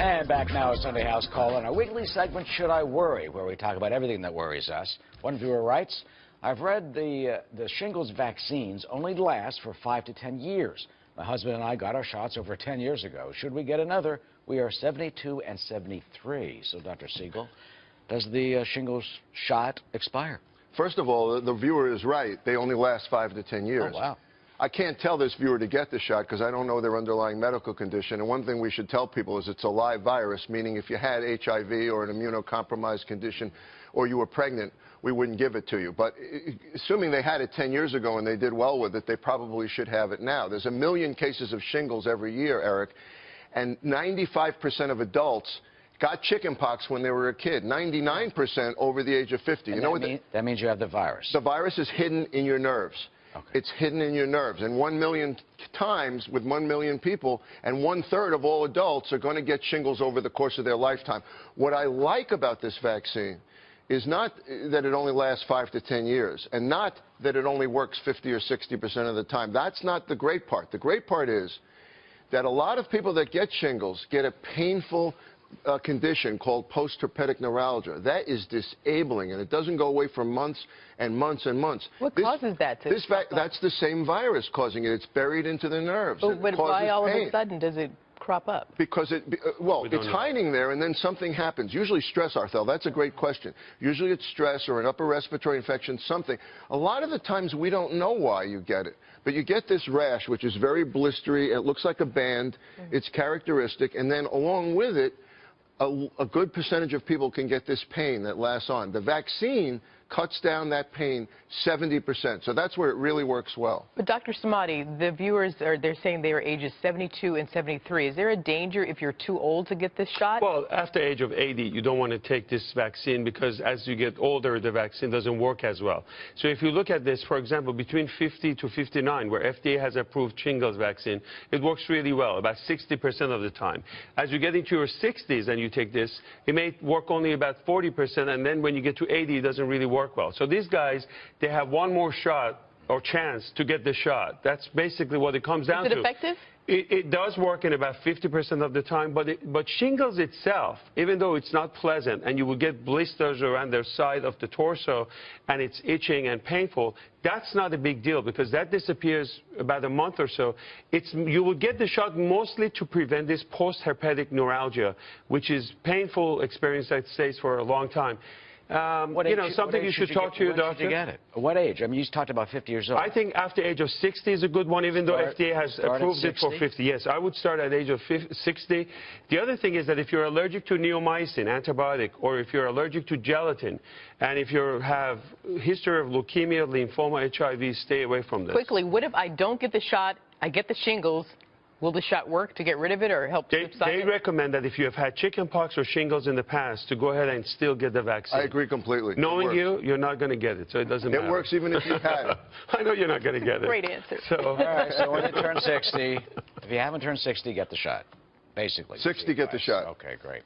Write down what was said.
And back now at Sunday House Call on our weekly segment, Should I Worry?, where we talk about everything that worries us. One viewer writes, I've read the shingles vaccines only last for 5 to 10 years. My husband and I got our shots over 10 years ago. Should we get another? We are 72 and 73. So, Dr. Siegel, does the shingles shot expire? First of all, the viewer is right. They only last 5 to 10 years. Oh, wow. I can't tell this viewer to get the shot because I don't know their underlying medical condition. And one thing we should tell people is it's a live virus, meaning if you had HIV or an immunocompromised condition or you were pregnant, we wouldn't give it to you. But assuming they had it 10 years ago and they did well with it, they probably should have it now. There's 1 million cases of shingles every year, Eric, and 95% of adults got chickenpox when they were a kid, 99% over the age of 50. That means you have the virus. The virus is hidden in your nerves. Okay. It's hidden in your nerves. And 1 million times with 1 million people, and 1/3 of all adults are going to get shingles over the course of their lifetime. What I like about this vaccine is not that it only lasts 5 to 10 years, and not that it only works 50 or 60% of the time. That's not the great part. The great part is that a lot of people that get shingles get a painful condition called post-herpetic neuralgia. That is disabling, and it doesn't go away for months and months and months. What causes that? That's the same virus causing it. It's buried into the nerves. But why all of a sudden does it crop up? Because it's hiding there, and then something happens. Usually stress, Arthel. That's a great question. Usually it's stress or an upper respiratory infection, something. A lot of the times we don't know why you get it. But you get this rash, which is very blistery. It looks like a band. It's characteristic. And then along with it, a good percentage of people can get this pain that lasts on. The vaccine cuts down that pain 70%. So that's where it really works well. But Dr. Samadi, the viewers they're saying they are ages 72 and 73. Is there a danger if you're too old to get this shot? Well, after age of 80, you don't want to take this vaccine because as you get older, the vaccine doesn't work as well. So if you look at this, for example, between 50 to 59, where FDA has approved shingles vaccine, it works really well, about 60% of the time. As you get into your 60s and you take this, it may work only about 40%, and then when you get to 80, it doesn't really work well. So these guys, they have one more shot or chance to get the shot. That's basically what it comes down to. Is it effective? It does work in about 50% of the time, but shingles itself, even though it's not pleasant and you will get blisters around the side of the torso and it's itching and painful, that's not a big deal because that disappears about a month or so. You will get the shot mostly to prevent this post-herpetic neuralgia, which is painful experience that stays for a long time. Something you should talk to your doctor. When should you get it? What age? I mean, you talked about 50 years old. I think after age of 60 is a good one, even though FDA has approved it for 50. Yes, I would start at age of 60. The other thing is that if you're allergic to neomycin, antibiotic, or if you're allergic to gelatin, and if you have history of leukemia, lymphoma, HIV, stay away from this. Quickly, what if I don't get the shot, I get the shingles? Will the shot work to get rid of it or help subside it? They recommend that if you have had chickenpox or shingles in the past, to go ahead and still get the vaccine. I agree completely. Knowing you're not going to get it, so it doesn't matter. It works even if you've had it. I know you're not going to get it. Great answer. So, all right, so when you turn 60, if you haven't turned 60, get the shot, basically. 60, get the shot. Okay, great.